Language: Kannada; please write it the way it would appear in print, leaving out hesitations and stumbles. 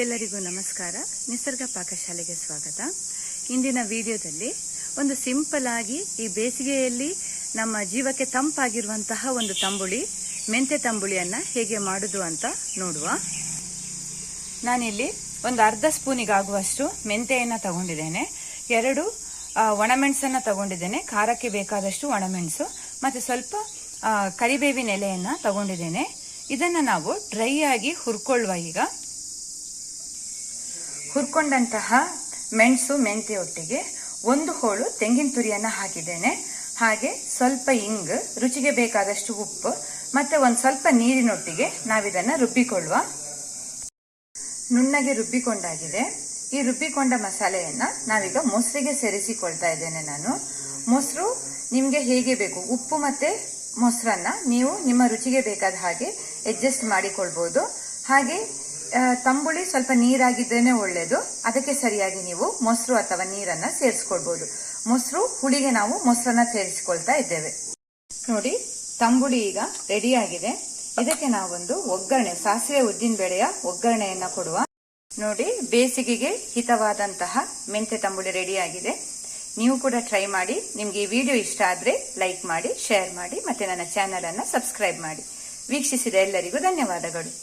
ಎಲ್ಲರಿಗೂ ನಮಸ್ಕಾರ. ನಿಸರ್ಗ ಪಾಕಶಾಲೆಗೆ ಸ್ವಾಗತ. ಇಂದಿನ ವಿಡಿಯೋದಲ್ಲಿ ಒಂದು ಸಿಂಪಲ್ ಆಗಿ ಈ ಬೇಸಿಗೆಯಲ್ಲಿ ನಮ್ಮ ಜೀವಕ್ಕೆ ತಂಪಾಗಿರುವಂತಹ ಒಂದು ತಂಬುಳಿ, ಮೆಂತೆ ತಂಬುಳಿಯನ್ನ ಹೇಗೆ ಮಾಡುದು ಅಂತ ನೋಡುವ. ನಾನಿಲ್ಲಿ ಒಂದು ಅರ್ಧ ಸ್ಪೂನಿಗಾಗುವಷ್ಟು ಮೆಂತೆಯನ್ನ ತಗೊಂಡಿದ್ದೇನೆ. 2 ಒಣಮೆಣಸನ್ನ ತಗೊಂಡಿದ್ದೇನೆ, ಖಾರಕ್ಕೆ ಬೇಕಾದಷ್ಟು ಒಣಮೆಣಸು, ಮತ್ತೆ ಸ್ವಲ್ಪ ಕರಿಬೇವಿನ ಎಲೆಯನ್ನ ತಗೊಂಡಿದ್ದೇನೆ. ಇದನ್ನ ನಾವು ಡ್ರೈ ಆಗಿ ಹುರ್ಕೊಳ್ಳುವ. ಈಗ ಹುರ್ಕೊಂಡಂತಹ ಮೆಣಸು ಮೆಂತೆ ಒಟ್ಟಿಗೆ 1 ಹೋಳು ತೆಂಗಿನ ತುರಿಯನ್ನ ಹಾಕಿದ್ದೇನೆ. ಹಾಗೆ ಸ್ವಲ್ಪ ಇಂಗ್, ರುಚಿಗೆ ಬೇಕಾದಷ್ಟು ಉಪ್ಪು, ಮತ್ತೆ ಒಂದು ಸ್ವಲ್ಪ ನೀರಿನೊಟ್ಟಿಗೆ ನಾವಿದನ್ನ ರುಬ್ಬಿಕೊಳ್ಳುವ. ನುಣ್ಣಗೆ ರುಬ್ಬಿಕೊಂಡಾಗಿದೆ. ಈ ರುಬ್ಬಿಕೊಂಡ ಮಸಾಲೆಯನ್ನ ನಾವೀಗ ಮೊಸರಿಗೆ ಸೇರಿಸಿಕೊಳ್ತಾ ಇದ್ದೇನೆ. ನಾನು ಮೊಸರು ನಿಮ್ಗೆ ಹೇಗೆ ಬೇಕು, ಉಪ್ಪು ಮತ್ತೆ ಮೊಸರನ್ನ ನೀವು ನಿಮ್ಮ ರುಚಿಗೆ ಬೇಕಾದ ಹಾಗೆ ಅಡ್ಜಸ್ಟ್ ಮಾಡಿಕೊಳ್ಬಹುದು. ಹಾಗೆ ತಂಬುಳಿ ಸ್ವಲ್ಪ ನೀರಾಗಿದ್ದೇನೆ ಒಳ್ಳೇದು, ಅದಕ್ಕೆ ಸರಿಯಾಗಿ ನೀವು ಮೊಸರು ಅಥವಾ ನೀರನ್ನ ಸೇರಿಸ್ಕೊಳ್ಬಹುದು. ಮೊಸರು ಹುಳಿಗೆ ನಾವು ಮೊಸರನ್ನ ಸೇರಿಸಿಕೊಳ್ತಾ ಇದ್ದೇವೆ. ನೋಡಿ, ತಂಬುಳಿ ಈಗ ರೆಡಿ ಆಗಿದೆ. ಇದಕ್ಕೆ ನಾವೊಂದು ಒಗ್ಗರಣೆ, ಸಾಸಿವೆ ಉದ್ದಿನ ಬೇಳೆಯ ಒಗ್ಗರಣೆಯನ್ನ ಕೊಡುವ. ನೋಡಿ, ಬೇಸಿಗೆಗೆ ಹಿತವಾದಂತಹ ಮೆಂತೆ ತಂಬುಳಿ ರೆಡಿ ಆಗಿದೆ. ನೀವು ಕೂಡ ಟ್ರೈ ಮಾಡಿ. ನಿಮ್ಗೆ ಈ ವಿಡಿಯೋ ಇಷ್ಟ ಆದ್ರೆ ಲೈಕ್ ಮಾಡಿ, ಶೇರ್ ಮಾಡಿ, ಮತ್ತೆ ನನ್ನ ಚಾನೆಲ್ ಅನ್ನ ಸಬ್ಸ್ಕ್ರೈಬ್ ಮಾಡಿ. ವೀಕ್ಷಿಸಿದ ಎಲ್ಲರಿಗೂ ಧನ್ಯವಾದಗಳು.